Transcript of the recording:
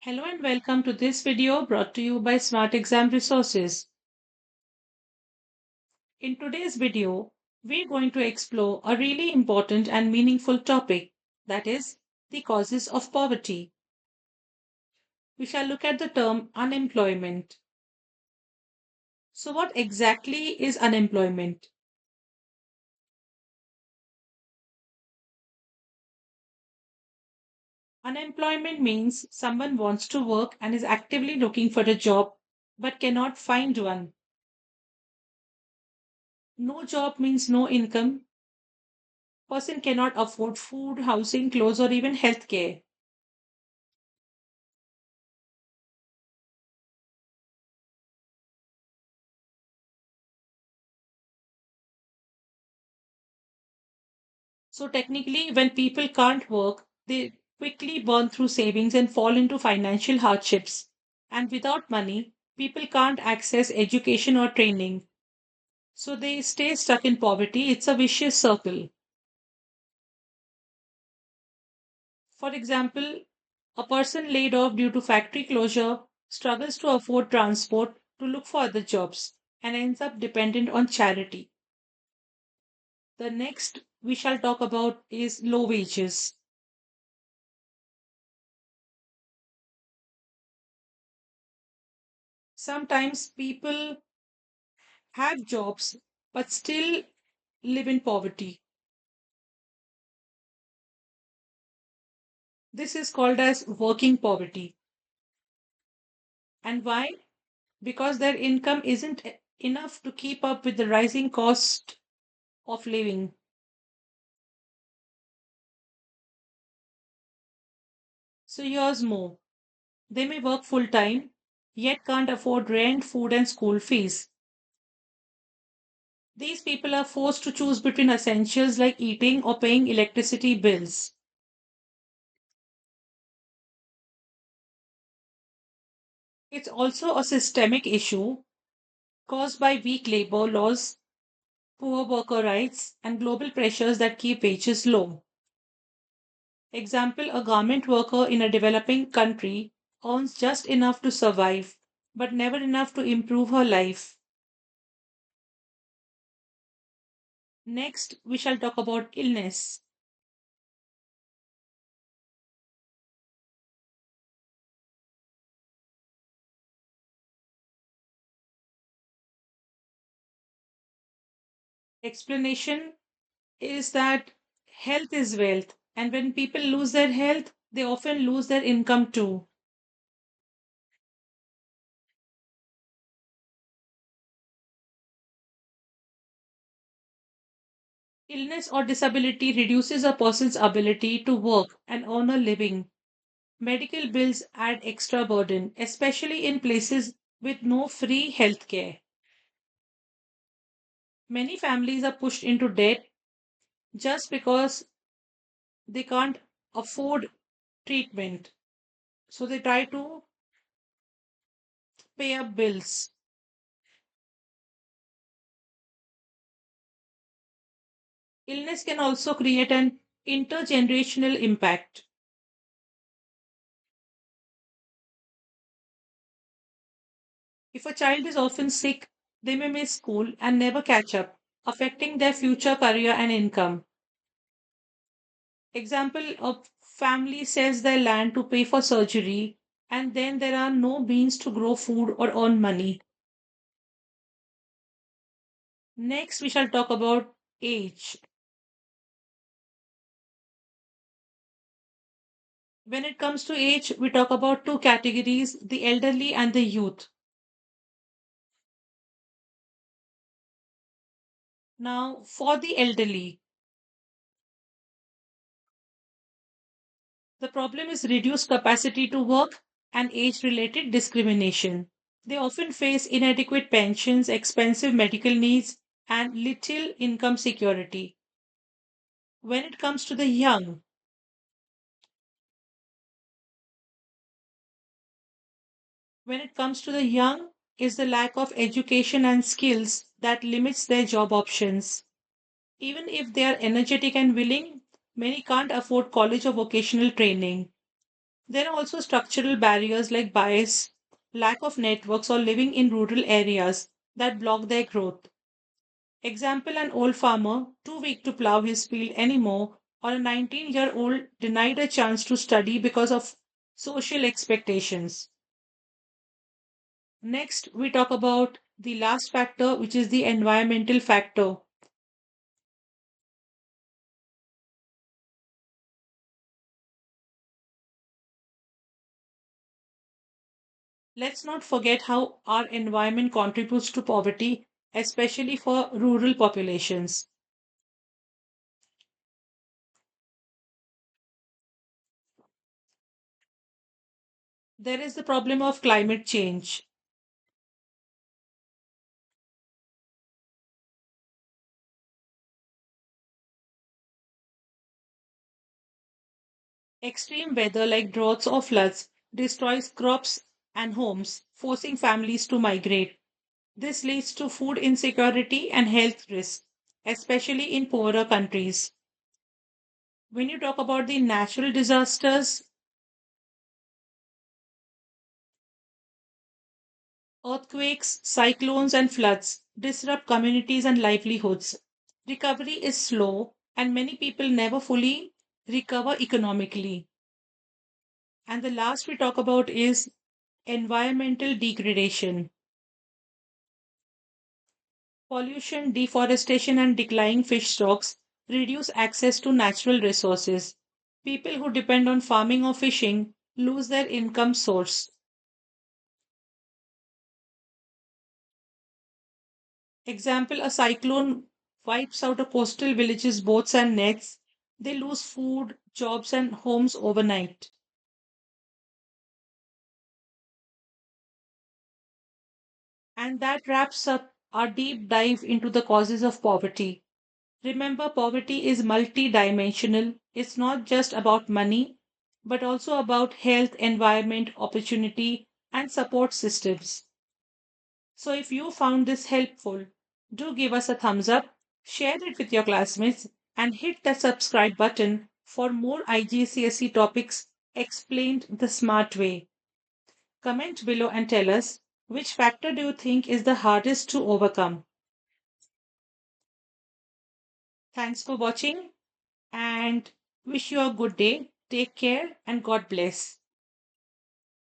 Hello and welcome to this video brought to you by Smart Exam Resources. In today's video, we're going to explore a really important and meaningful topic, that is, the causes of poverty. We shall look at the term unemployment. So, what exactly is unemployment? Unemployment means someone wants to work and is actively looking for a job but cannot find one. No job means no income. Person cannot afford food, housing, clothes, or even healthcare. So technically, when people can't work, they quickly burn through savings and fall into financial hardships. And without money, people can't access education or training. So they stay stuck in poverty. It's a vicious circle. For example, a person laid off due to factory closure struggles to afford transport to look for other jobs and ends up dependent on charity. The next we shall talk about is low wages. Sometimes people have jobs but still live in poverty. This is called as working poverty. And why? Because their income isn't enough to keep up with the rising cost of living. So here's more. They may work full time, yet can't afford rent, food, and school fees. These people are forced to choose between essentials like eating or paying electricity bills. It's also a systemic issue caused by weak labor laws, poor worker rights, and global pressures that keep wages low. Example, a garment worker in a developing country earns just enough to survive, but never enough to improve her life. Next, we shall talk about illness. Explanation is that health is wealth, and when people lose their health, they often lose their income too. Illness or disability reduces a person's ability to work and earn a living. Medical bills add extra burden, especially in places with no free healthcare. Many families are pushed into debt just because they can't afford treatment. So they try to pay up bills. Illness can also create an intergenerational impact. If a child is often sick, they may miss school and never catch up, affecting their future career and income. Example, a family sells their land to pay for surgery, and then there are no means to grow food or earn money. Next, we shall talk about age. When it comes to age, we talk about two categories, the elderly and the youth. Now, for the elderly, the problem is reduced capacity to work and age related discrimination. They often face inadequate pensions, expensive medical needs, and little income security. When it comes to the young, when it comes to the young, is the lack of education and skills that limits their job options. Even if they are energetic and willing, many can't afford college or vocational training. There are also structural barriers like bias, lack of networks, or living in rural areas that block their growth. Example, an old farmer too weak to plow his field anymore, or a 19-year-old denied a chance to study because of social expectations. Next, we talk about the last factor, which is the environmental factor. Let's not forget how our environment contributes to poverty, especially for rural populations. There is the problem of climate change. Extreme weather like droughts or floods destroys crops and homes, forcing families to migrate. This leads to food insecurity and health risks, especially in poorer countries. When you talk about the natural disasters, earthquakes, cyclones, and floods disrupt communities and livelihoods. Recovery is slow, and many people never fully recover economically. And the last we talk about is environmental degradation. Pollution, deforestation, and declining fish stocks reduce access to natural resources. People who depend on farming or fishing lose their income source. Example, a cyclone wipes out a coastal village's boats and nets. They lose food, jobs, and homes overnight. And that wraps up our deep dive into the causes of poverty. Remember, poverty is multidimensional. It's not just about money, but also about health, environment, opportunity, and support systems. So, if you found this helpful, do give us a thumbs up, share it with your classmates, and hit the subscribe button for more IGCSE topics explained the smart way. Comment below and tell us which factor do you think is the hardest to overcome. Thanks for watching and wish you a good day. Take care and God bless.